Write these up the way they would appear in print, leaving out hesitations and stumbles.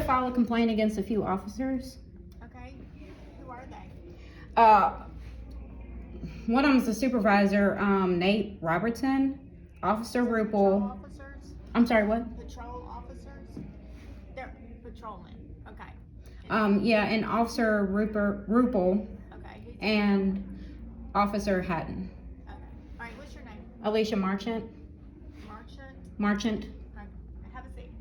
file a complaint against a few officers. Okay. Who are they? One of them's the supervisor, Nate Robertson, Officer Patrol Ruple. officers? I'm sorry, what? Patrol officers? They're patrolmen. Okay. Yeah, and Officer Ruple Okay. and Officer Hatten. Okay. All right. What's your name? Alicia Marchant. Marchant. Marchant. Okay. Have a seat.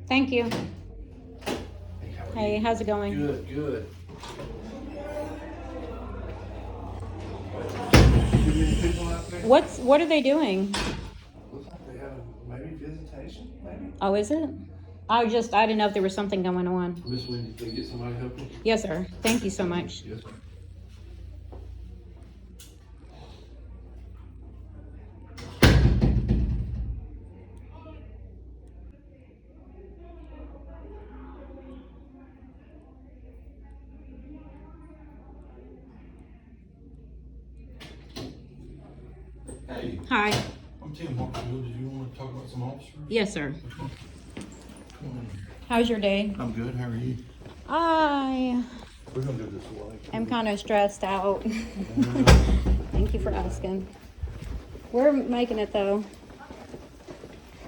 Thank you. Hey, how's it going? Good, good. What are they doing? Looks like they have maybe visitation, maybe? Oh, is it? I didn't know if there was something going on. Miss Wendy, did they get somebody to help you? Yes, sir. Thank you so much. Yes, sir. Hey, Hi. I'm Tim Hartfield. Did you want to talk about some officers? Yes, sir. Come on. How's your day? I'm good. How are you? I We're gonna do this way. am kind of stressed out. Thank you for asking. We're making it though.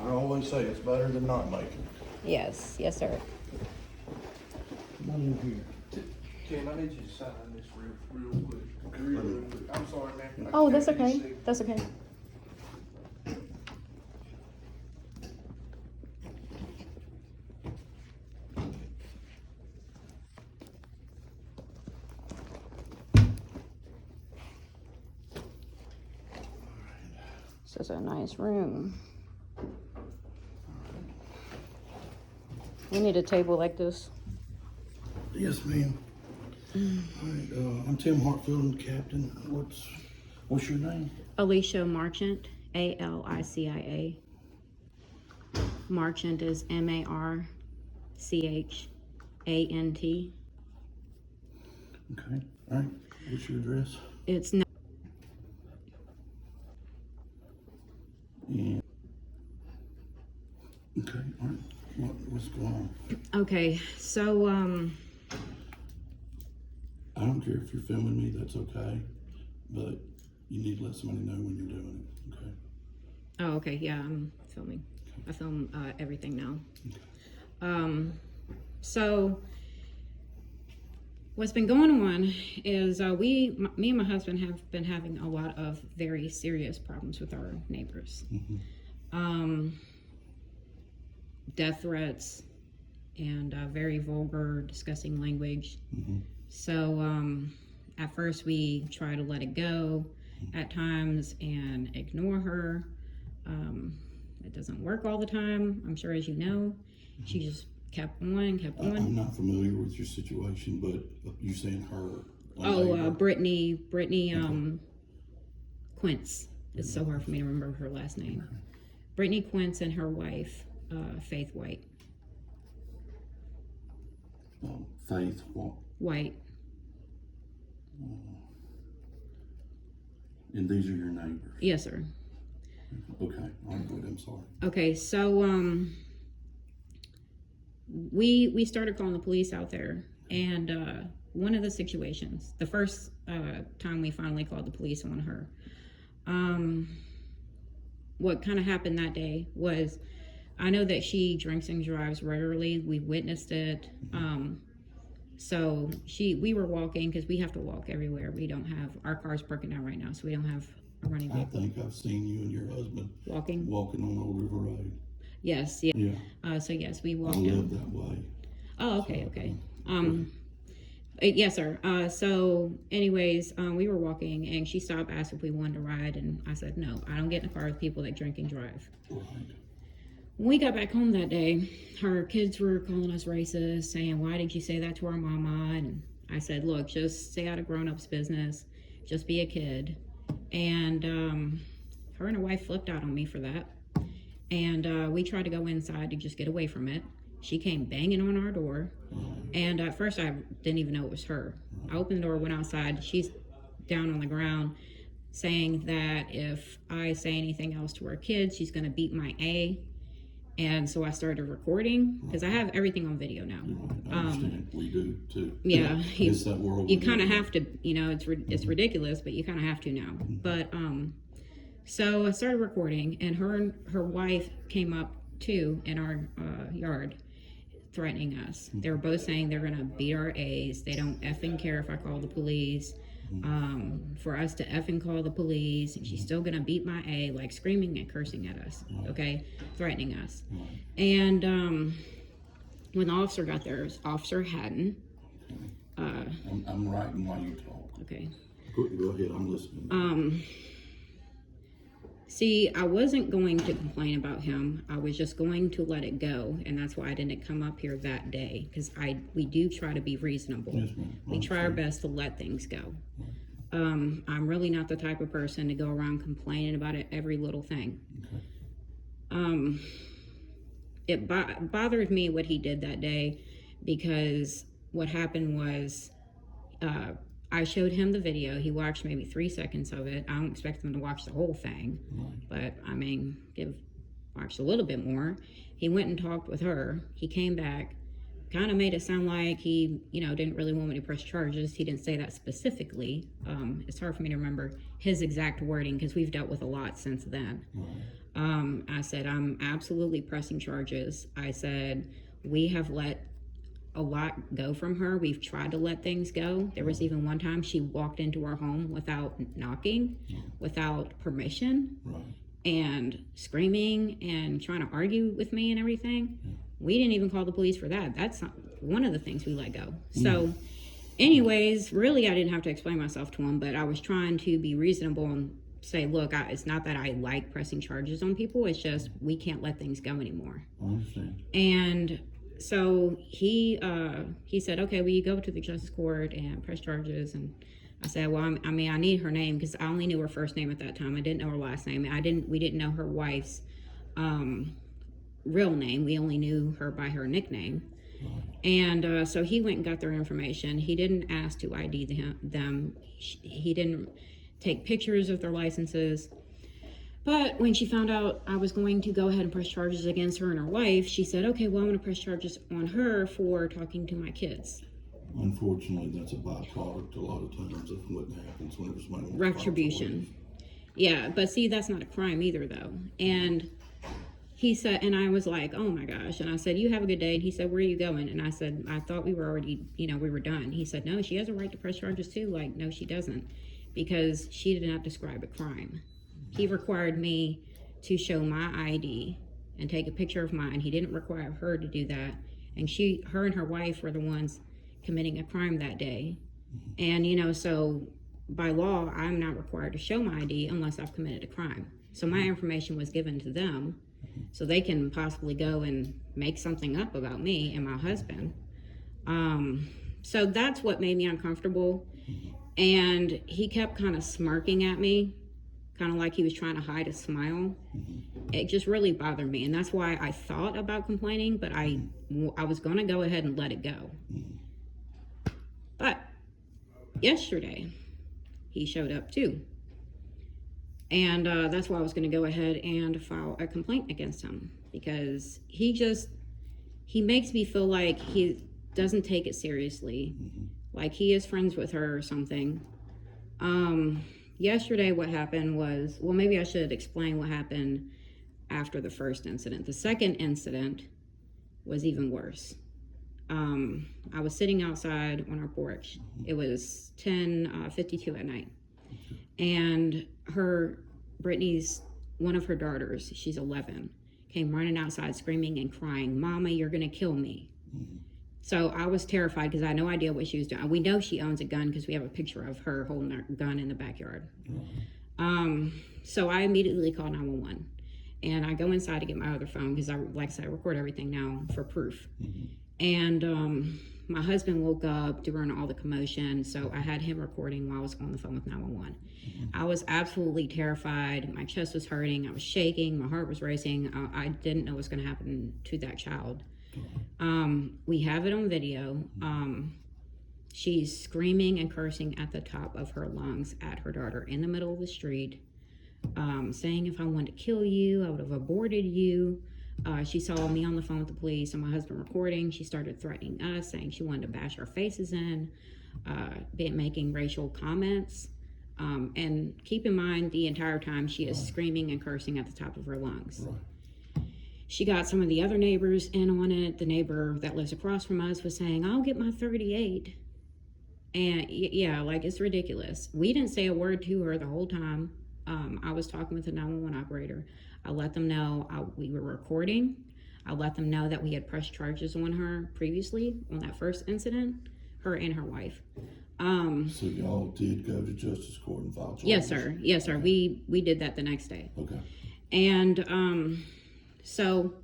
I always say it's better than not making. Yes, yes, sir. Come on in here. Kim, I need you to sign this real quick. Real quick. I'm sorry, man. Oh, that's Can't okay. see. That's okay. This is a nice room. We need a table like this. Yes, ma'am. All right, I'm Tim Hartfield, Captain. What's your name? Alicia Marchant, Alicia. Marchant is Marchant. Okay. All right. What's your address? It's not. Yeah. Okay. All right. What's going on? Okay, so I don't care if you're filming me. That's okay. But you need to let somebody know when you're doing it. Okay. oh, okay, yeah, I'm filming. I film everything now. So what's been going on is me and my husband have been having a lot of very serious problems with our neighbors. Death threats and very vulgar, disgusting language. So at first we try to let it go at times and ignore her. It doesn't work all the time, I'm sure, as you know. She just kept on. I'm not familiar with your situation, but you saying her? Brittany Quince. It's so hard for me to remember her last name. Okay. Brittany Quince and her wife, Faith White. Faith what? White. And these are your neighbors? Yes, sir. Okay. I'm good. I'm sorry. Okay, so we started calling the police out there, and one of the situations, the first time we finally called the police on her, what kind of happened that day was, I know that she drinks and drives regularly. We witnessed it. So we were walking, because we have to walk everywhere. We don't have, our car's broken down right now, so we don't have running I vehicle. think I've seen you and your husband Walking? walking on Old River Road. Yes, yeah. Yeah, So yes, we I walked live down. that way. Oh, okay, So, okay. Yes, sir. So anyways, we were walking and she stopped, asked if we wanted to ride, and I said, no, I don't get in the car with people that drink and drive. Right. When we got back home that day, her kids were calling us racist, saying, why did you say that to our mama? And I said, look, just stay out of grown-ups' business. Just be a kid. And her and her wife flipped out on me for that. And we tried to go inside to just get away from it. She came banging on our door. And at first I didn't even know it was her. I opened the door, went outside. She's down on the ground saying that if I say anything else to her kids, she's going to beat my A. And so I started recording because I have everything on video now. I understand. We do too. Yeah, It's that world you we kind of live in. have to, it's ridiculous, but you kind of have to now. But so I started recording, and her wife came up too in our yard, threatening us. They were both saying they're gonna beat our A's. They don't effing care if I call the police. For us to effing call the police, and she's still gonna beat my A, like screaming and cursing at us, okay, threatening us. And when the officer got there, it was Officer Hatten. I'm writing while you talk. Okay. Go ahead, I'm listening. See, I wasn't going to complain about him. I was just going to let it go, and that's why I didn't come up here that day, because we do try to be reasonable. Yes, ma'am. We try our best to let things go. I'm really not the type of person to go around complaining about every little thing. Okay. It bothered me what he did that day, because what happened was I showed him the video. He watched maybe 3 seconds of it. I don't expect him to watch the whole thing, but I mean, watch a little bit more. He went and talked with her. He came back, kind of made it sound like he, didn't really want me to press charges. He didn't say that specifically. It's hard for me to remember his exact wording because we've dealt with a lot since then. I said, I'm absolutely pressing charges. I said, we have let a lot go from her. We've tried to let things go. There was even one time she walked into our home without knocking, without permission, and screaming and trying to argue with me and everything. We didn't even call the police for that. That's not one of the things we let go. So anyways, really I didn't have to explain myself to him, but I was trying to be reasonable and say, look, it's not that I like pressing charges on people. It's just we can't let things go anymore. I understand. And so he said, okay, will you go to the justice court and press charges? And I said, well, I need her name because I only knew her first name at that time. I didn't know her last name. We didn't know her wife's real name. We only knew her by her nickname. And so he went and got their information. He didn't ask to ID them. He didn't take pictures of their licenses. But when she found out I was going to go ahead and press charges against her and her wife, she said, okay, well, I'm going to press charges on her for talking to my kids. Unfortunately, that's a byproduct a lot of times of what happens whenever somebody wants to Retribution. Yeah, but see, that's not a crime either, though. And he said, and I was like, oh my gosh. And I said, you have a good day. And he said, where are you going? And I said, I thought we were already, we were done. He said, no, she has a right to press charges too. Like, no, she doesn't, because she did not describe a crime. He required me to show my ID and take a picture of mine. He didn't require her to do that. And her and her wife were the ones committing a crime that day. And, so by law, I'm not required to show my ID unless I've committed a crime. So my information was given to them so they can possibly go and make something up about me and my husband. So that's what made me uncomfortable. And he kept kind of smirking at me, kind of like he was trying to hide a smile. It just really bothered me. And that's why I thought about complaining, but I was going to go ahead and let it go. But yesterday, he showed up too. And that's why I was going to go ahead and file a complaint against him, because he makes me feel like he doesn't take it seriously, like he is friends with her or something. Yesterday what happened was, well, maybe I should explain what happened after the first incident. The second incident was even worse. I was sitting outside on our porch. It was 10:52 at night. And Brittany's, one of her daughters, she's 11, came running outside screaming and crying, "Mama, you're gonna kill me." So I was terrified because I had no idea what she was doing. We know she owns a gun because we have a picture of her holding a gun in the backyard. So I immediately called 911. And I go inside to get my other phone because like I said, I record everything now for proof. And my husband woke up during all the commotion, so I had him recording while I was on the phone with 911. I was absolutely terrified. My chest was hurting. I was shaking. My heart was racing. I didn't know what was going to happen to that child. We have it on video. She's screaming and cursing at the top of her lungs at her daughter in the middle of the street, saying, "If I wanted to kill you, I would have aborted you." She saw me on the phone with the police and my husband recording. She started threatening us, saying she wanted to bash our faces in, making racial comments. And keep in mind, the entire time she is screaming and cursing at the top of her lungs. She got some of the other neighbors in on it. The neighbor that lives across from us was saying, "I'll get my 38. And yeah, like, it's ridiculous. We didn't say a word to her the whole time. I was talking with the 911 operator. I let them know we were recording. I let them know that we had pressed charges on her previously on that first incident, her and her wife. So y'all did go to justice court and file charges? Yes, sir. Yes, sir. We did that the next day. Okay. And so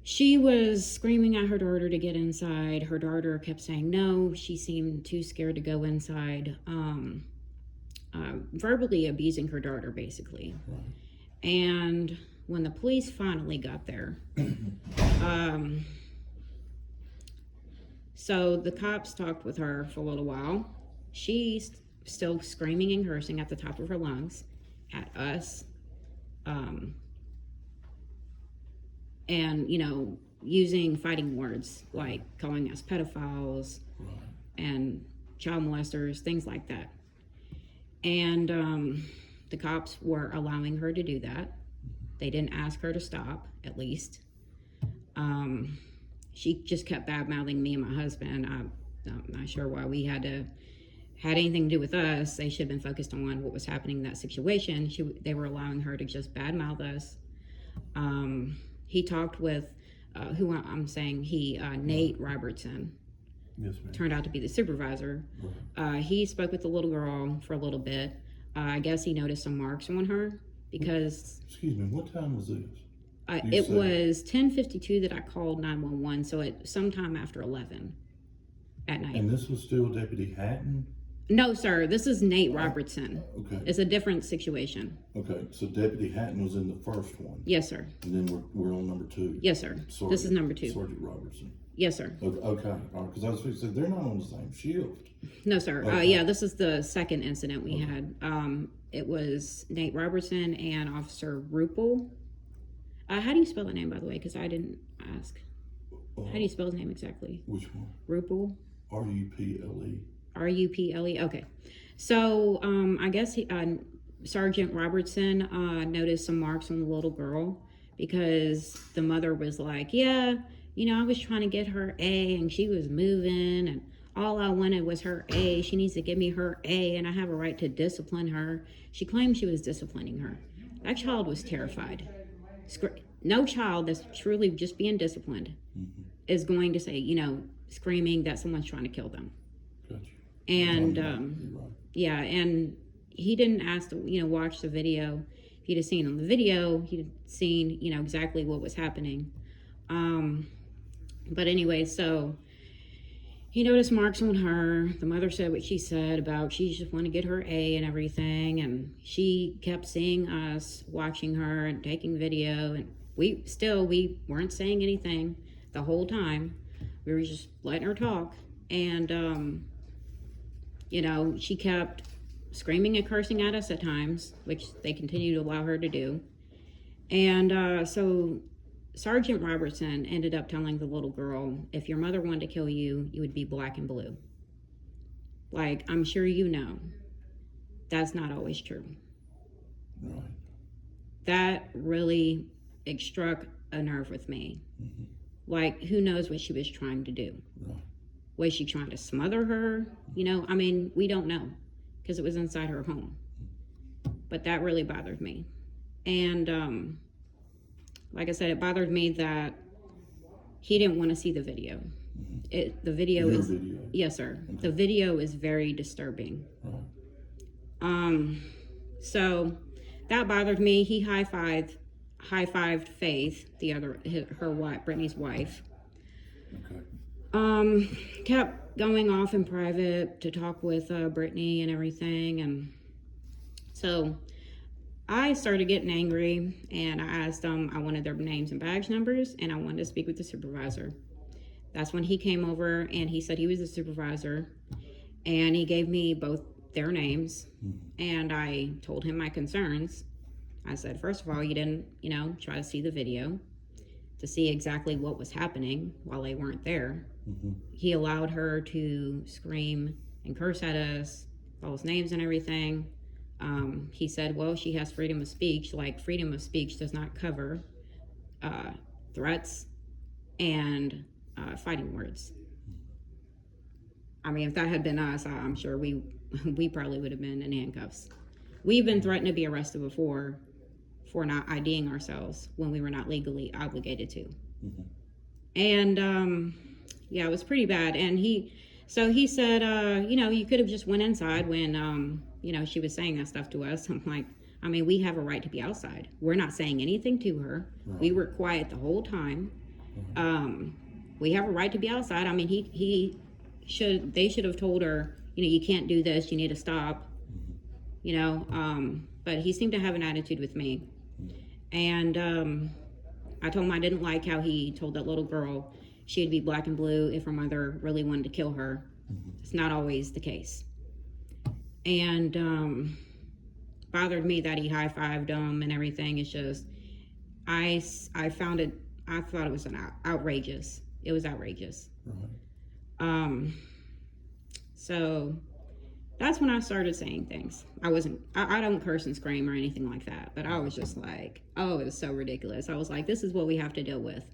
she was screaming at her daughter to get inside. Her daughter kept saying no. She seemed too scared to go inside. Verbally abusing her daughter, basically. And when the police finally got there, so the cops talked with her for a little while. She's still screaming and cursing at the top of her lungs at us, and, you know, using fighting words like calling us pedophiles and child molesters, things like that. And the cops were allowing her to do that. They didn't ask her to stop, at least. She just kept bad-mouthing me and my husband. I'm not sure why we had anything to do with us. They should have been focused on what was happening in that situation. They were allowing her to just bad-mouth us. He talked with, Nate Robertson. Yes, ma'am. Turned out to be the supervisor. He spoke with the little girl for a little bit. I guess he noticed some marks on her because... Excuse me, what time was this? It was 10:52 that I called 911, so sometime after 11 at night. And this was still Deputy Hatten? No, sir, this is Nate Robertson. Okay. It's a different situation. Okay, so Deputy Hatten was in the first one? Yes, sir. And then we're on number 2? Yes, sir. This is number 2. Sergeant Robertson? Yes, sir. Okay, because I was going to say, they're not on the same shift. No, sir. Okay. Yeah, this is the second incident we had. It was Nate Robertson and Officer Ruple. How do you spell that name, by the way? Because I didn't ask. How do you spell his name exactly? Which one? Ruple. Ruple. Ruple. Okay. So I guess Sergeant Robertson noticed some marks on the little girl because the mother was like, "Yeah, you know, I was trying to get her A and she was moving and all I wanted was her A. She needs to give me her A and I have a right to discipline her." She claimed she was disciplining her. That child was terrified. No child that's truly just being disciplined is going to say, you know, screaming that someone's trying to kill them. Gotcha. And right. yeah, and he didn't ask to, you know, watch the video. If he'd have seen on the video, he'd have seen, you know, exactly what was happening. But anyway, so he noticed marks on her. The mother said what she said about she just wanted to get her A and everything, and she kept seeing us watching her and taking video, and we weren't saying anything the whole time. We were just letting her talk, and you know, she kept screaming and cursing at us at times, which they continue to allow her to do. And so Sergeant Robertson ended up telling the little girl, "If your mother wanted to kill you, you would be black and blue." Like, I'm sure you know, that's not always true. Right. That really struck a nerve with me. Like, who knows what she was trying to do? Right. Was she trying to smother her? You know, I mean, we don't know. because it was inside her home. But that really bothered me. And like I said, it bothered me that he didn't want to see the video. The video Your is video? Yes, sir. Okay. The video is very disturbing. Right. So that bothered me. He high-fived Faith, her wife, Brittany's wife. Okay. Kept going off in private to talk with Brittany and everything, and so I started getting angry, and I asked them, I wanted their names and badge numbers, and I wanted to speak with the supervisor. That's when he came over, and he said he was the supervisor, and he gave me both their names, and I told him my concerns. I said, first of all, you didn't, try to see the video to see exactly what was happening while they weren't there. He allowed her to scream and curse at us, false names and everything. He said, well, she has freedom of speech. Like, freedom of speech does not cover threats and fighting words. I mean, if that had been us, I'm sure we probably would have been in handcuffs. We've been threatened to be arrested before for not IDing ourselves when we were not legally obligated to. And yeah, it was pretty bad. And he said, you could have just went inside when she was saying that stuff to us. I'm like, I mean, we have a right to be outside. We're not saying anything to her. Right. We were quiet the whole time. We have a right to be outside. I mean, they should have told her, you can't do this, you need to stop, but he seemed to have an attitude with me. And I told him I didn't like how he told that little girl she'd be black and blue if her mother really wanted to kill her. It's not always the case. And bothered me that he high-fived them and everything. It's just, I thought it was outrageous. It was outrageous. So that's when I started saying things. I don't curse and scream or anything like that, but I was just like, oh, it was so ridiculous. I was like, this is what we have to deal with.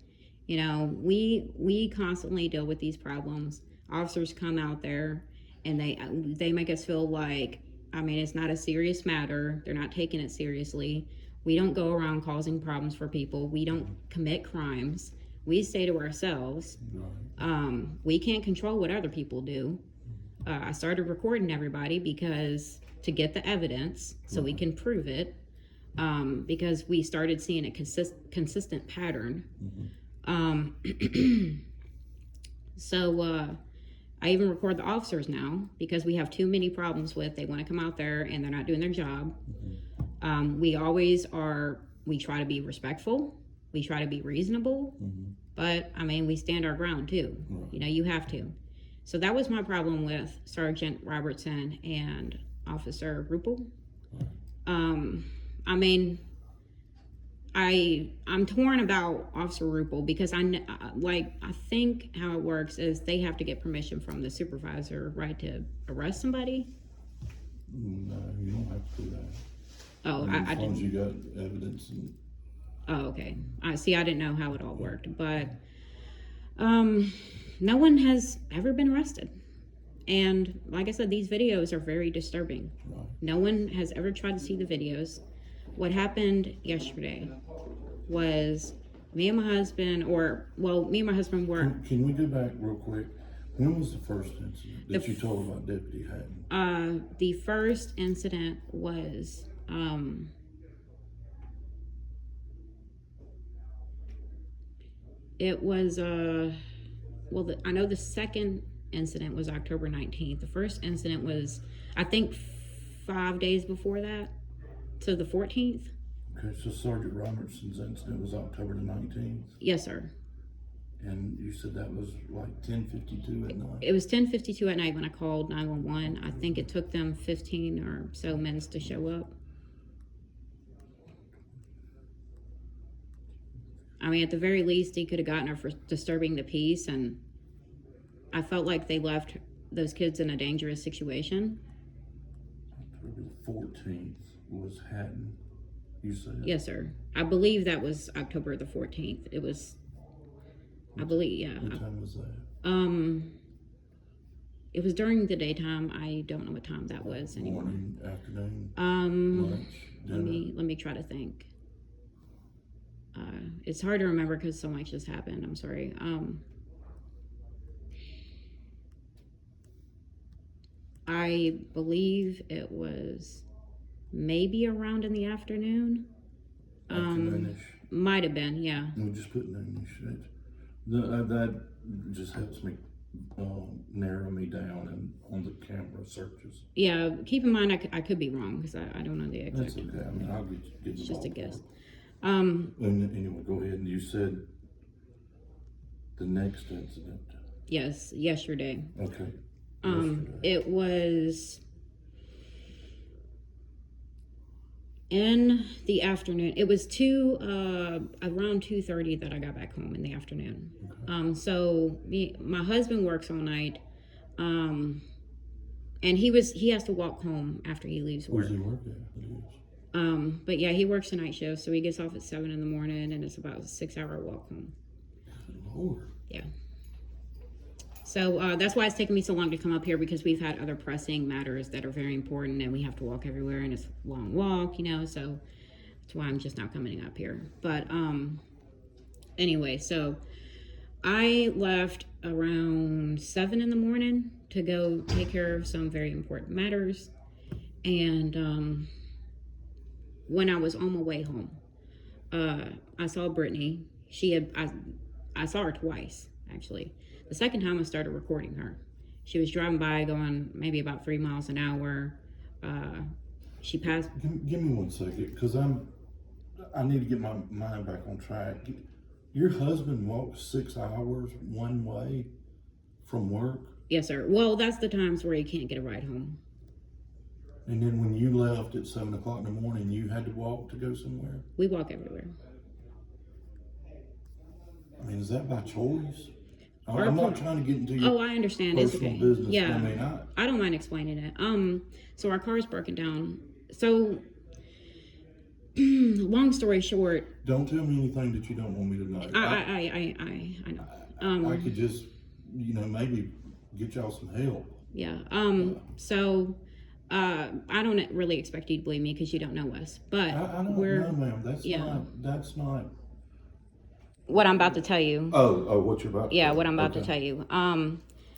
We constantly deal with these problems. Officers come out there and they make us feel like, I mean, it's not a serious matter. They're not taking it seriously. We don't go around causing problems for people. We don't commit crimes. We stay to ourselves. We can't control what other people do. I started recording everybody to get the evidence so we can prove it, because we started seeing a consistent pattern. So I even record the officers now because we have too many problems with they want to come out there and they're not doing their job. We try to be respectful. We try to be reasonable, but I mean, we stand our ground too. You have to. So that was my problem with Sergeant Robertson and Officer Ruple. I mean, I'm torn about Officer Ruple because I think how it works is they have to get permission from the supervisor, right, to arrest somebody. No, you don't have to do that. Oh, as long as you got evidence. Oh, okay. I didn't know how it all worked, but no one has ever been arrested. And like I said, these videos are very disturbing. Right. No one has ever tried to see the videos. What happened yesterday was me and my husband were... Can we go back real quick? When was the first incident that you told about Deputy Hatten? The first incident was... it was... I know the second incident was October 19th. The first incident was, I think, 5 days before that, so the 14th. Okay, so Sergeant Robertson's incident was October the 19th? Yes, sir. And you said that was like 10:52 at night? It was 10:52 at night when I called 911. I think it took them 15 or so minutes to show up. I mean, at the very least, he could have gotten her for disturbing the peace, and I felt like they left those kids in a dangerous situation. October the 14th was Hatten, you said? Yes, sir. I believe that was October the 14th. It was, I believe, yeah. What time was that? It was during the daytime. I don't know what time that was anymore. Morning, afternoon, lunch, Let dinner? me try to think. It's hard to remember because so much just happened. I'm sorry. I believe it was maybe around in the afternoon. Afternoonish? Might have been, yeah. We'll just put noonish. That just helps me narrow me down and on the camera searches. Yeah, keep in mind I could be wrong because I don't know the exact. That's okay. I mean, I'll get It's just a guess. And anyway, go ahead. And you said the next incident. Yes, yesterday. Okay. It was in the afternoon. It was around 2:30 that I got back home in the afternoon. Okay. So my husband works all night, and he has to walk home after he leaves work. Where's he work at? But yeah, he works a night shift, so he gets off at 7 in the morning, and it's about a 6-hour walk home. Lord. Yeah. So that's why it's taken me so long to come up here, because we've had other pressing matters that are very important, and we have to walk everywhere, and it's a long walk, so that's why I'm just not coming up here. But anyway, so I left around 7 in the morning to go take care of some very important matters, and when I was on my way home, I saw Brittany. I saw her twice, actually. The second time I started recording her. She was driving by going maybe about 3 miles an hour. She passed. Give me 1 second, because I need to get my mind back on track. Your husband walked 6 hours one way from work? Yes, sir. Well, that's the times where he can't get a ride home. And then when you left at 7 o'clock in the morning, you had to walk to go somewhere? We walk everywhere. I mean, is that by choice? I'm not trying to get into your I understand. It's personal okay. business. Yeah, I mean, I don't mind explaining it. So our car's broken down. So, long story short. Don't tell me anything that you don't want me to know. I know. I could just, maybe get y'all some help. Yeah. So, I don't really expect you to believe me because you don't know us, but I don't know, ma'am. That's not. What I'm about to tell you. Oh, what you're about to Yeah, what I'm about to tell you.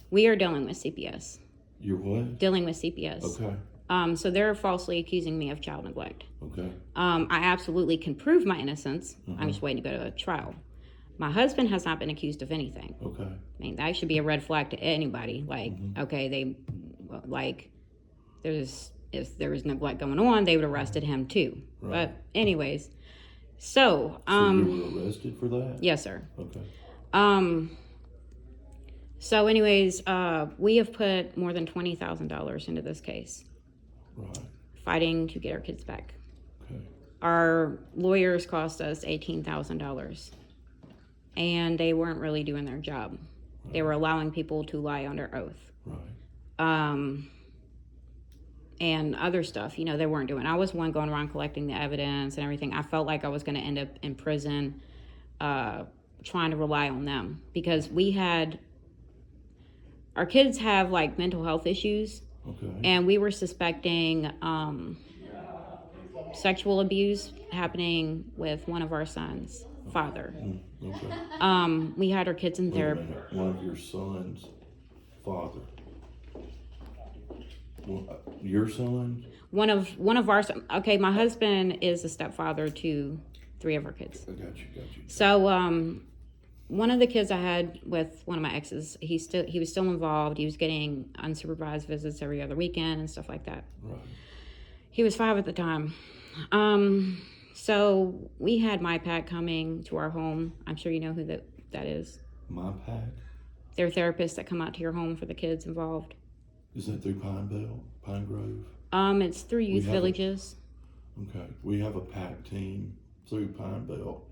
We are dealing with CPS. You're what? Dealing with CPS. Okay. So they're falsely accusing me of child neglect. Okay. I absolutely can prove my innocence. I'm just waiting to go to a trial. My husband has not been accused of anything. Okay. I mean, that should be a red flag to anybody. Like, okay, if there was neglect going on, they would have arrested him too. Right. But anyways, so you were arrested for that? Yes, sir. Okay. So anyways, we have put more than $20,000 into this case. Right. Fighting to get our kids back. Okay. Our lawyers cost us $18,000, and they weren't really doing their job. Right. They were allowing people to lie under oath. Right. And other stuff, they weren't doing. I was one going around collecting the evidence and everything. I felt like I was going to end up in prison, trying to rely on them, because our kids have like mental health issues. Okay. And we were suspecting sexual abuse happening with one of our sons' father. Okay. We had our kids in therapy. One of your son's father. Your son? One of our son. Okay, my husband is a stepfather to 3 of our kids. I got you. So one of the kids I had with one of my exes, he was still involved. He was getting unsupervised visits every other weekend and stuff like that. Right. He was 5 at the time. So we had MyPac coming to our home. I'm sure you know who that is. MyPac? They're therapists that come out to your home for the kids involved. Is that through Pine Grove? It's through youth villages. Okay. We have a PAC team through Pine Belt.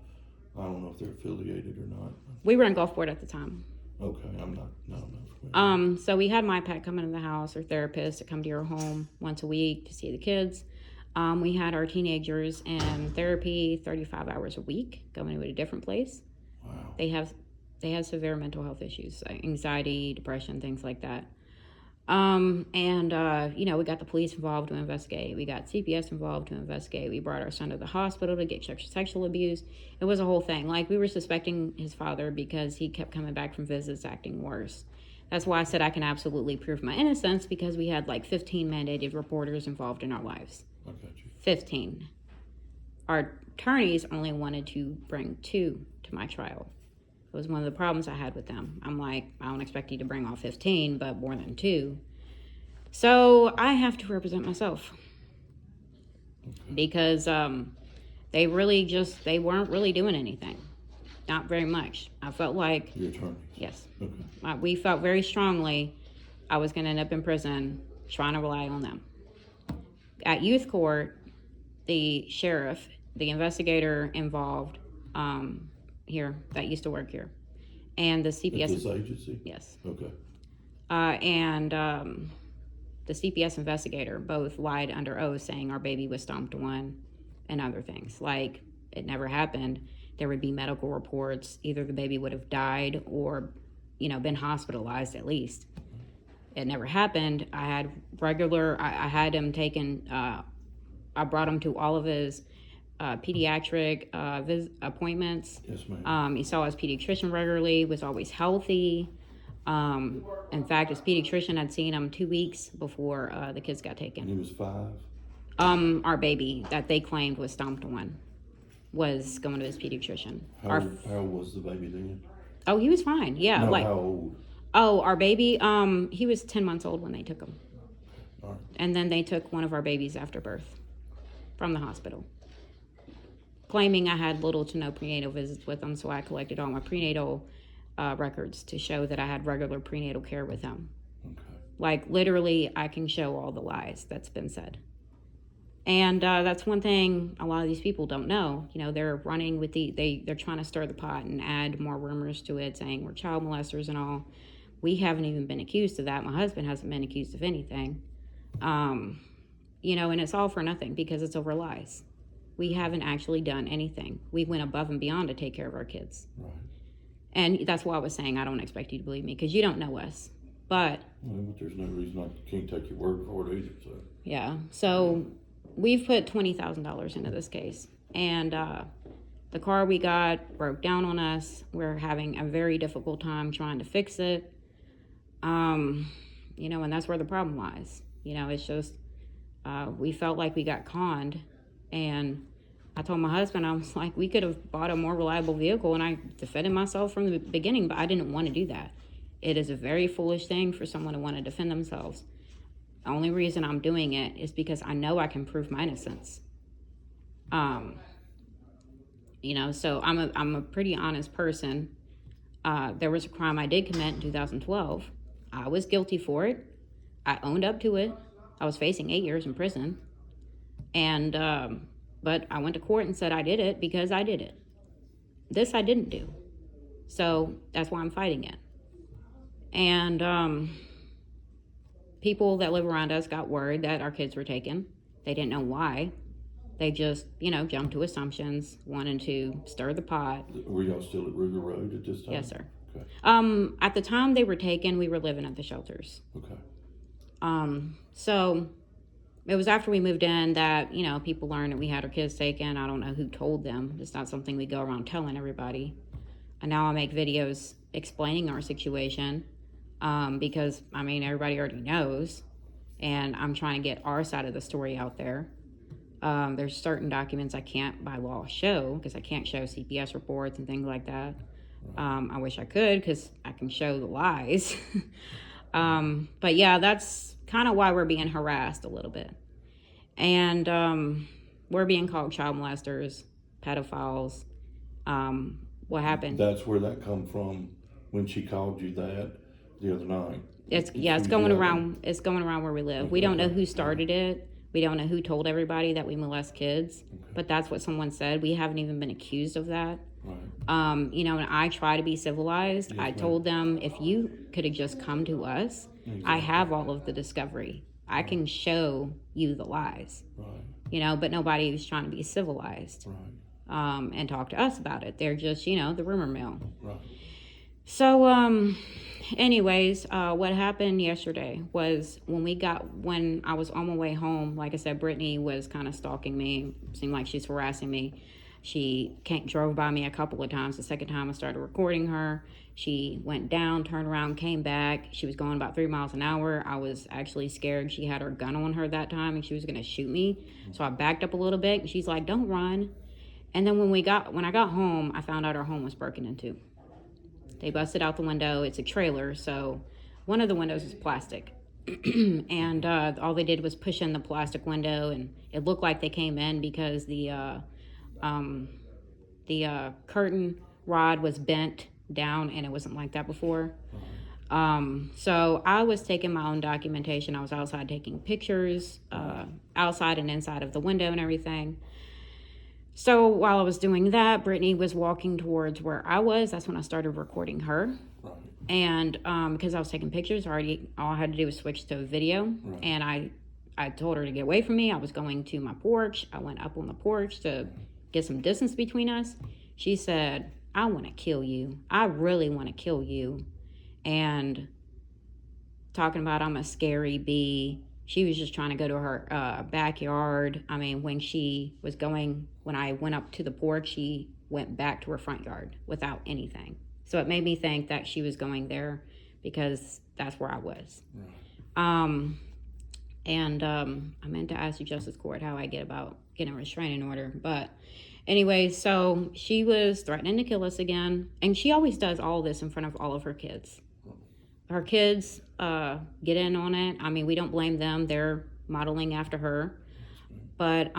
I don't know if they're affiliated or not. We were in Gulfport at the time. Okay, I'm not. So we had MyPac come into the house, or therapists that come to your home once a week to see the kids. We had our teenagers in therapy 35 hours a week, going to a different place. Wow. They have severe mental health issues, like anxiety, depression, things like that. We got the police involved to investigate. We got CPS involved to investigate. We brought our son to the hospital to get sexual abuse. It was a whole thing. Like, we were suspecting his father because he kept coming back from visits acting worse. That's why I said I can absolutely prove my innocence, because we had like 15 mandated reporters involved in our lives. I got you. 15. Our attorneys only wanted to bring 2 to my trial. It was one of the problems I had with them. I'm like, I don't expect you to bring all 15, but more than 2. So I have to represent myself. Okay. Because they weren't really doing anything. Not very much. I felt like, Your attorneys? yes. Okay. We felt very strongly I was going to end up in prison trying to rely on them. At youth court, the sheriff, the investigator involved here that used to work here, and the CPS. At this agency? Yes. Okay. The CPS investigator both lied under oath, saying our baby was stomped on and other things. Like, it never happened. There would be medical reports. Either the baby would have died or, been hospitalized at least. It never happened. I had him taken, I brought him to all of his pediatric appointments. Yes, ma'am. He saw his pediatrician regularly, was always healthy. In fact, his pediatrician had seen him 2 weeks before the kids got taken. And he was 5? Our baby that they claimed was stomped on was going to his pediatrician. How old was the baby then? Oh, he was fine. Yeah. No, how old? Oh, our baby, he was 10 months old when they took him. All right. And then they took one of our babies after birth from the hospital, claiming I had little to no prenatal visits with him, so I collected all my prenatal records to show that I had regular prenatal care with him. Okay. Like, literally, I can show all the lies that's been said. And that's one thing a lot of these people don't know. They're running with they're trying to stir the pot and add more rumors to it, saying we're child molesters and all. We haven't even been accused of that. My husband hasn't been accused of anything. And it's all for nothing because it's over lies. We haven't actually done anything. We went above and beyond to take care of our kids. Right. And that's why I was saying I don't expect you to believe me, because you don't know us. But there's no reason I can't take your word for it either. So. Yeah. So we've put $20,000 into this case. And the car we got broke down on us. We're having a very difficult time trying to fix it. And that's where the problem lies. It's just we felt like we got conned. And I told my husband, I was like, we could have bought a more reliable vehicle, and I defended myself from the beginning, but I didn't want to do that. It is a very foolish thing for someone to want to defend themselves. The only reason I'm doing it is because I know I can prove my innocence. So I'm a pretty honest person. There was a crime I did commit in 2012. I was guilty for it. I owned up to it. I was facing 8 years in prison. And but I went to court and said I did it because I did it. This I didn't do. So that's why I'm fighting it. And people that live around us got word that our kids were taken. They didn't know why. They just, jumped to assumptions, wanted to stir the pot. Were y'all still at Ruger Road at this time? Yes, sir. Okay. At the time they were taken, we were living at the shelters. Okay. So it was after we moved in that, people learned that we had our kids taken. I don't know who told them. It's not something we go around telling everybody. And now I make videos explaining our situation because, everybody already knows. And I'm trying to get our side of the story out there. There's certain documents I can't by law show because I can't show CPS reports and things like that. I wish I could because I can show the lies. But yeah, that's kind of why we're being harassed a little bit. And we're being called child molesters, pedophiles. What happened? That's where that come from when she called you that the other night. It's going around. It's going around where we live. We don't know who started it. We don't know who told everybody that we molest kids. Okay. But that's what someone said. We haven't even been accused of that. Right. And I try to be civilized. Yes, I told them, if you could have just come to us, exactly. I have all of the discovery. I can show you the lies. Right. But nobody was trying to be civilized. Right. And talk to us about it. They're just, the rumor mill. Right. So, anyways, what happened yesterday was when I was on my way home, like I said, Brittany was kind of stalking me. Seemed like she's harassing me. She drove by me a couple of times. The second time I started recording her, she went down, turned around, came back. She was going about 3 miles an hour. I was actually scared. She had her gun on her that time and she was going to shoot me. So I backed up a little bit and she's like, don't run. And then when I got home, I found out our home was broken into. They busted out the window. It's a trailer, so one of the windows is plastic. And all they did was push in the plastic window, and it looked like they came in because the curtain rod was bent down, and it wasn't like that before. So I was taking my own documentation. I was outside taking pictures, outside and inside of the window and everything. So while I was doing that, Brittany was walking towards where I was. That's when I started recording her. Right. And because I was taking pictures, all I had to do was switch to a video. Right. And I told her to get away from me. I was going to my porch. I went up on the porch to get some distance between us. She said, I want to kill you. I really want to kill you. And talking about I'm a scary bee. She was just trying to go to her backyard. I mean, when I went up to the porch, she went back to her front yard without anything. So it made me think that she was going there because that's where I was. Right. I meant to ask you, Justice Court, how I get about getting a restraining order. But anyway, so she was threatening to kill us again. And she always does all this in front of all of her kids. Her kids get in on it. I mean, we don't blame them. They're modeling after her. But,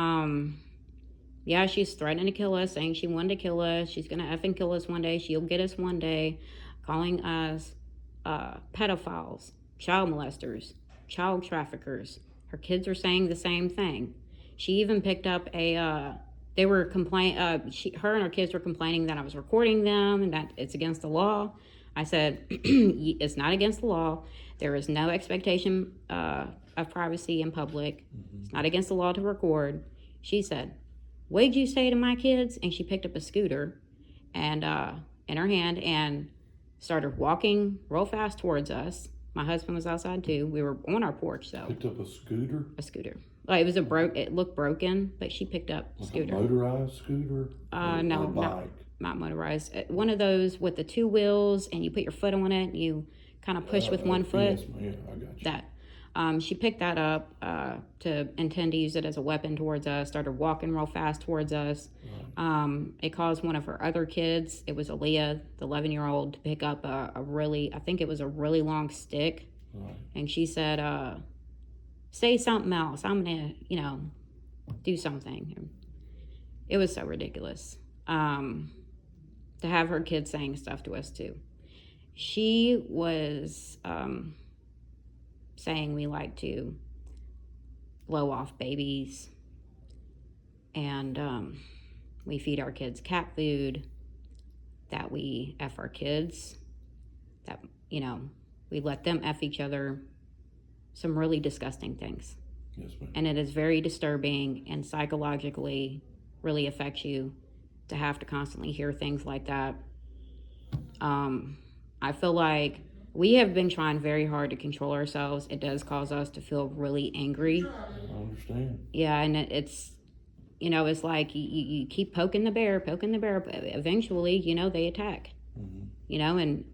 yeah, she's threatening to kill us, saying she wanted to kill us. She's going to effing kill us one day. She'll get us one day, calling us pedophiles, child molesters, child traffickers. Her kids are saying the same thing. She even picked up her and her kids were complaining that I was recording them and that it's against the law. I said, it's not against the law. There is no expectation of privacy in public. Mm-hmm. It's not against the law to record. She said, what'd you say to my kids? And she picked up a scooter and in her hand and started walking real fast towards us. My husband was outside too. We were on our porch though. Picked up a scooter? A scooter. Like it looked broken, but she picked up a scooter. A motorized scooter? No, not motorized. One of those with the two wheels and you put your foot on it and you kind of push with one foot. Yes, ma'am, I got you. That. She picked that up to intend to use it as a weapon towards us, started walking real fast towards us. Right. It caused one of her other kids, it was Aaliyah, the 11-year-old, to pick up I think it was a really long stick. Right. And she said, say something else. I'm going to, do something. It was so ridiculous. To have her kids saying stuff to us too. She was saying we like to blow off babies and we feed our kids cat food, that we F our kids, that, we let them F each other, some really disgusting things. Yes, ma'am. And it is very disturbing and psychologically really affects you to have to constantly hear things like that. I feel like we have been trying very hard to control ourselves. It does cause us to feel really angry. I understand. Yeah, and it's, it's like you keep poking the bear, but eventually, they attack. Mm-hmm. And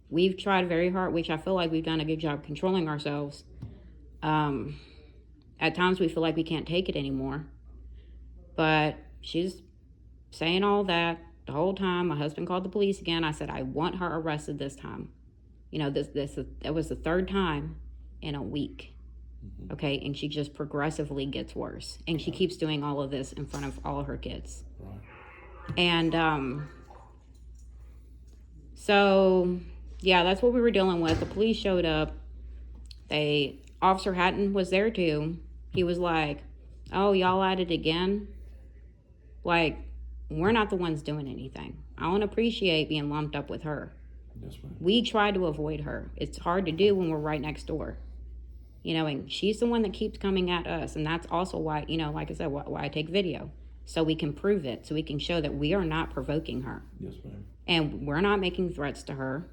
we've tried very hard, which I feel like we've done a good job controlling ourselves. At times we feel like we can't take it anymore. But she's saying all that the whole time. My husband called the police again. I said, I want her arrested this time. That was the third time in a week. Mm-hmm. Okay, and she just progressively gets worse. And she keeps doing all of this in front of all of her kids. Right. And so, yeah, that's what we were dealing with. The police showed up. Officer Hatten was there too. He was like, oh, y'all at it again? Like, we're not the ones doing anything. I don't appreciate being lumped up with her. Yes, ma'am. We try to avoid her. It's hard to do when we're right next door. And she's the one that keeps coming at us. And that's also why, like I said, why I take video. so we can prove it, so we can show that we are not provoking her. Yes, ma'am. And we're not making threats to her.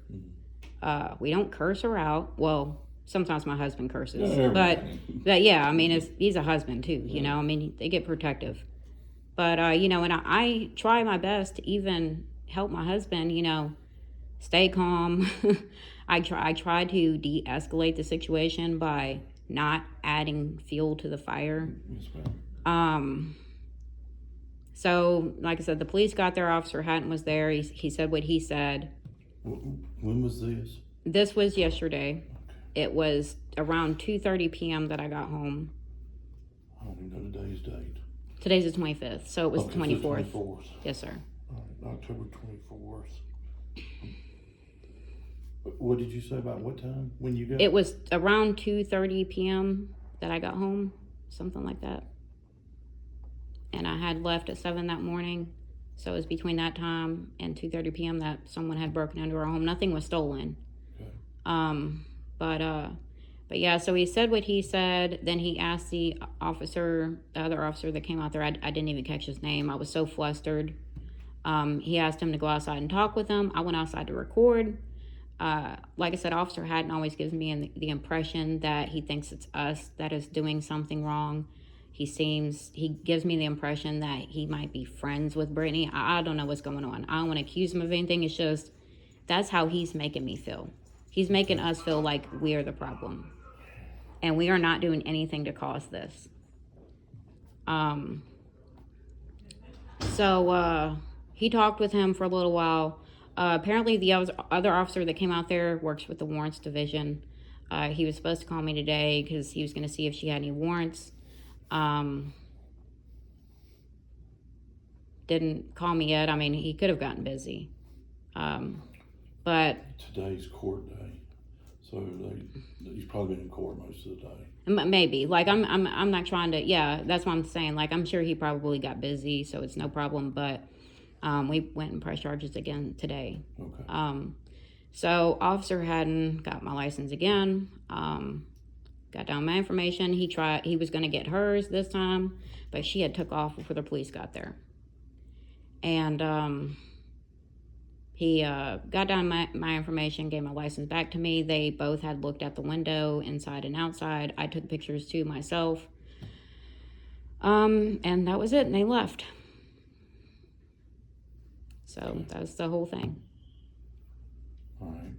We don't curse her out. Well, sometimes my husband curses. Yeah, but everybody. yeah, I mean, he's a husband too, you know. I mean, they get protective. But, you know, and I try my best to even help my husband, you know, stay calm. I try to de-escalate the situation by not adding fuel to the fire. Yes, ma'am. So, like I said, the police got there. Officer Hatten was there. He said what he said. When was this? This was yesterday. Okay. It was around 2:30 p.m. that I got home. I don't even know today's date. Today's the 25th, so it was the 24th. 24th. Yes, sir. All right, October 24th. What did you say about what time when you got? It was around 2:30 p.m. that I got home, something like that. And I had left at 7 that morning, so it was between that time and 2:30 p.m. that someone had broken into our home. Nothing was stolen. Okay. But yeah, so he said what he said. Then he asked the other officer that came out there. I didn't even catch his name. I was so flustered. He asked him to go outside and talk with him. I went outside to record. Like I said, Officer Hatten always gives me the impression that he thinks it's us that is doing something wrong. He gives me the impression that he might be friends with Brittany. I don't know what's going on. I don't want to accuse him of anything. It's just, that's how he's making me feel. He's making us feel like we're the problem. And we are not doing anything to cause this. So he talked with him for a little while. Apparently the other officer that came out there works with the warrants division. He was supposed to call me today because he was going to see if she had any warrants. Didn't call me yet. I mean, he could have gotten busy. But Today's court day, so he's probably been in court most of the day. maybe, like, I'm not trying to, yeah, that's what I'm saying. Like, I'm sure he probably got busy, so it's no problem. But we went and pressed charges again today. Okay. So Officer Haddon got my license again. Got down my information. He was going to get hers this time, but she had took off before the police got there. And he got down my information, gave my license back to me. They both had looked at the window, inside and outside. I took pictures too myself. And that was it, and they left. So that's the whole thing. All right.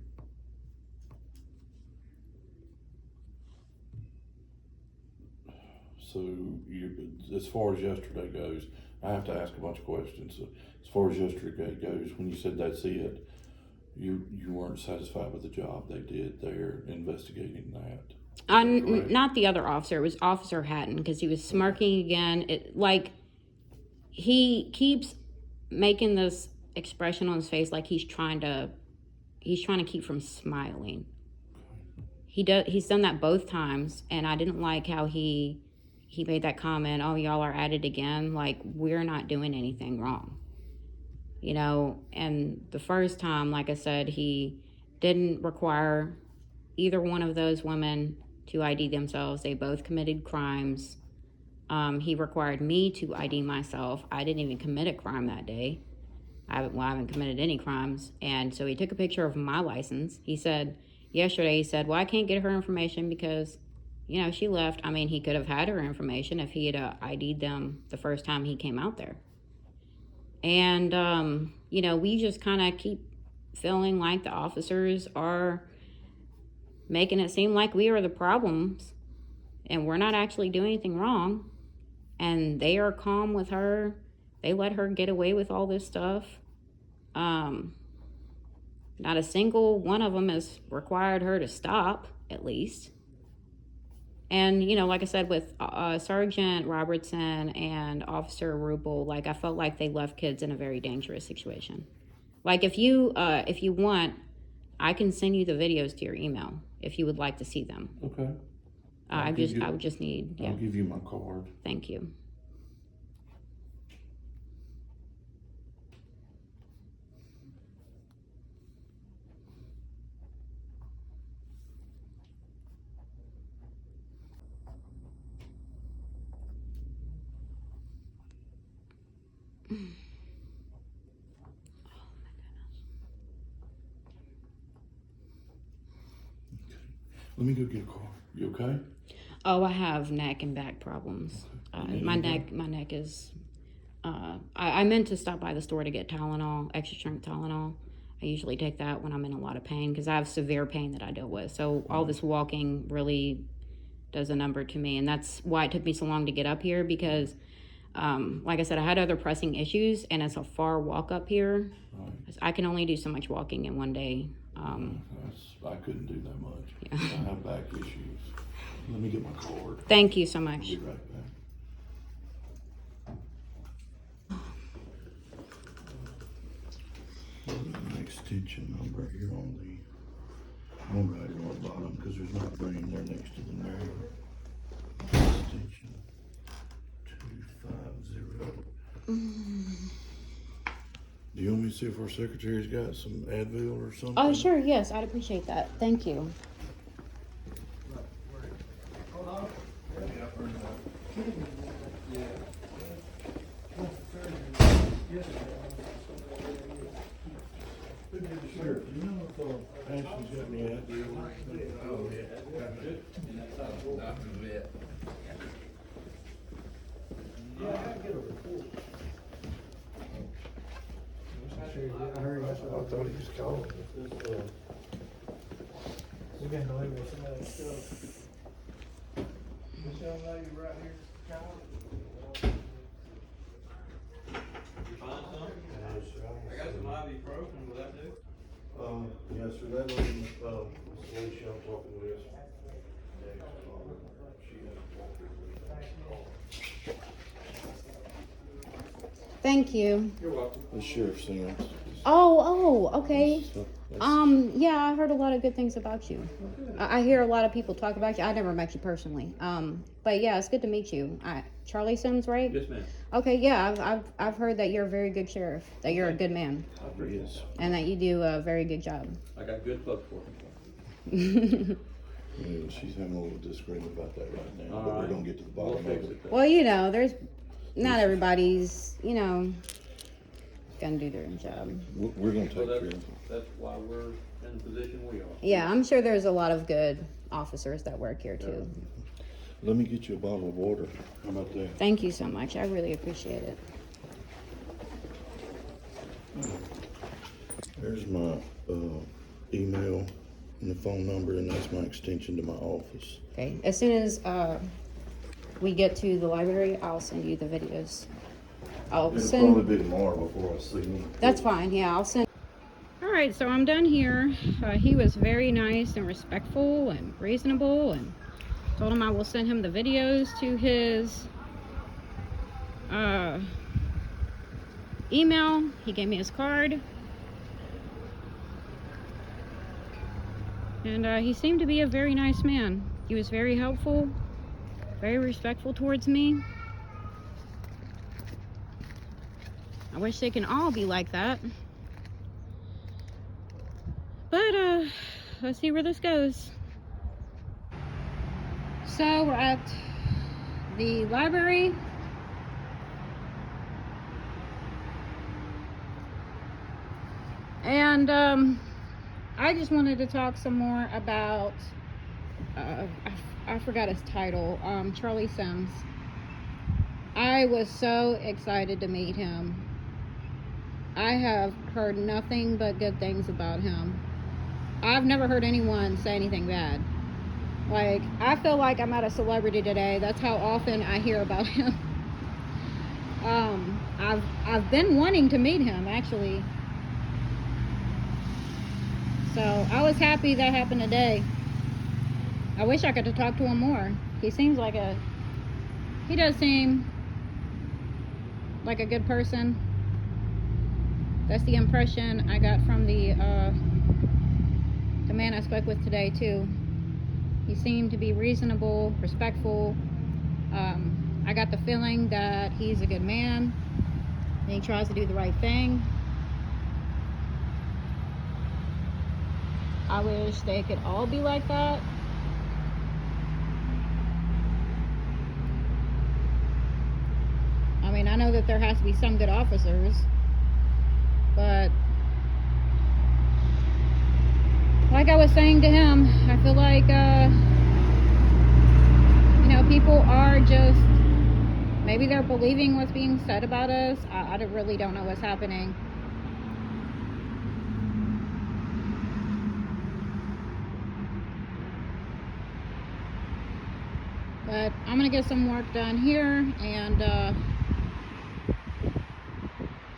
So as far as yesterday goes, I have to ask a bunch of questions. So as far as yesterday goes, when you said that's it, you weren't satisfied with the job they did there investigating that. Not the other officer. It was Officer Hatten, because he was smirking again. He keeps making this expression on his face like he's trying to keep from smiling. He's done that both times, and I didn't like how he made that comment, "Oh, y'all are at it again." Like, we're not doing anything wrong, you know. And the first time, like I said, he didn't require either one of those women to ID themselves. They both committed crimes. He required me to ID myself. I didn't even commit a crime that day. I haven't committed any crimes. And so he took a picture of my license. Yesterday he said, well, I can't get her information because, you know, she left. I mean, he could have had her information if he had ID'd them the first time he came out there. And, you know, we just kind of keep feeling like the officers are making it seem like we are the problems and we're not actually doing anything wrong. And they are calm with her. They let her get away with all this stuff. Not a single one of them has required her to stop, at least. And, you know, like I said, with Sergeant Robertson and Officer Ruple, like, I felt like they left kids in a very dangerous situation. Like, if you want, I can send you the videos to your email if you would like to see them. Okay. I would just need, yeah. I'll give you my card. Thank you. Let me go get a car. You okay? Oh, I have neck and back problems. Okay. My neck is. I meant to stop by the store to get Tylenol, extra strength Tylenol. I usually take that when I'm in a lot of pain because I have severe pain that I deal with. So all this walking really does a number to me, and that's why it took me so long to get up here because, like I said, I had other pressing issues, and it's a far walk up here. Right. I can only do so much walking in one day. I couldn't do that much. Yeah. I have back issues. Let me get my card. Thank you so I'll much. be right back. An extension number here on the one right here on the bottom because there's not green there next to the name. Extension 250. Do you want me to see if our secretary's got some Advil or something? Oh, sure. Yes, I'd appreciate that. Thank you. Sure. Do you know if Ashton's got any Advil or something? Oh, I thought he was calling. We got to leave with some of that stuff. This young lady right here, You find some? I got some ibuprofen, will that do? Yes, sir, that lady, Alicia, I'm talking with. Thank you. You're welcome. The sheriff Sam. Oh, okay. That's- Yeah, I heard a lot of good things about you. I hear a lot of people talk about you. I never met you personally. But yeah, it's good to meet you. Charlie Sims, right? Yes, ma'am. Okay, yeah, I've heard that you're a very good sheriff, that you're a good man, Yes. and that you do a very good job. I got good folks working for me. Yeah, she's having a little disagreement about that right now, All but we're right. gonna get to the We'll bottom of fix it. it. Well, there's not everybody's, gonna do their job. We're gonna take Well, care of it. that's why we're in the position we are. Yeah, I'm sure there's a lot of good officers that work here too. Let me get you a bottle of water. How about that? Thank you so much. I really appreciate it. There's my email and the phone number, and that's my extension to my office. Okay. As soon as we get to the library, I'll send you the videos. I'll It'll send. probably be tomorrow before I see him. That's fine. Yeah, I'll send. All right, so I'm done here. He was very nice and respectful and reasonable, and told him I will send him the videos to his email. He gave me his card. And he seemed to be a very nice man. He was very helpful, very respectful towards me. I wish they can all be like that. But let's see where this goes. So we're at the library. And I just wanted to talk some more about I forgot his title, Charlie Sims. I was so excited to meet him. I have heard nothing but good things about him. I've never heard anyone say anything bad. Like, I feel like I'm at a celebrity today. That's how often I hear about him. I've been wanting to meet him, actually. So I was happy that happened today. I wish I could have talked to him more. He does seem like a good person. That's the impression I got from the man I spoke with today too. He seemed to be reasonable, respectful. I got the feeling that he's a good man and he tries to do the right thing. I wish they could all be like that. I mean, I know that there has to be some good officers, but like I was saying to him, I feel like, people are just, maybe they're believing what's being said about us. I really don't know what's happening. But I'm gonna get some work done here, and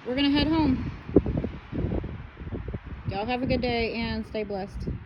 we're gonna head home. Y'all have a good day and stay blessed.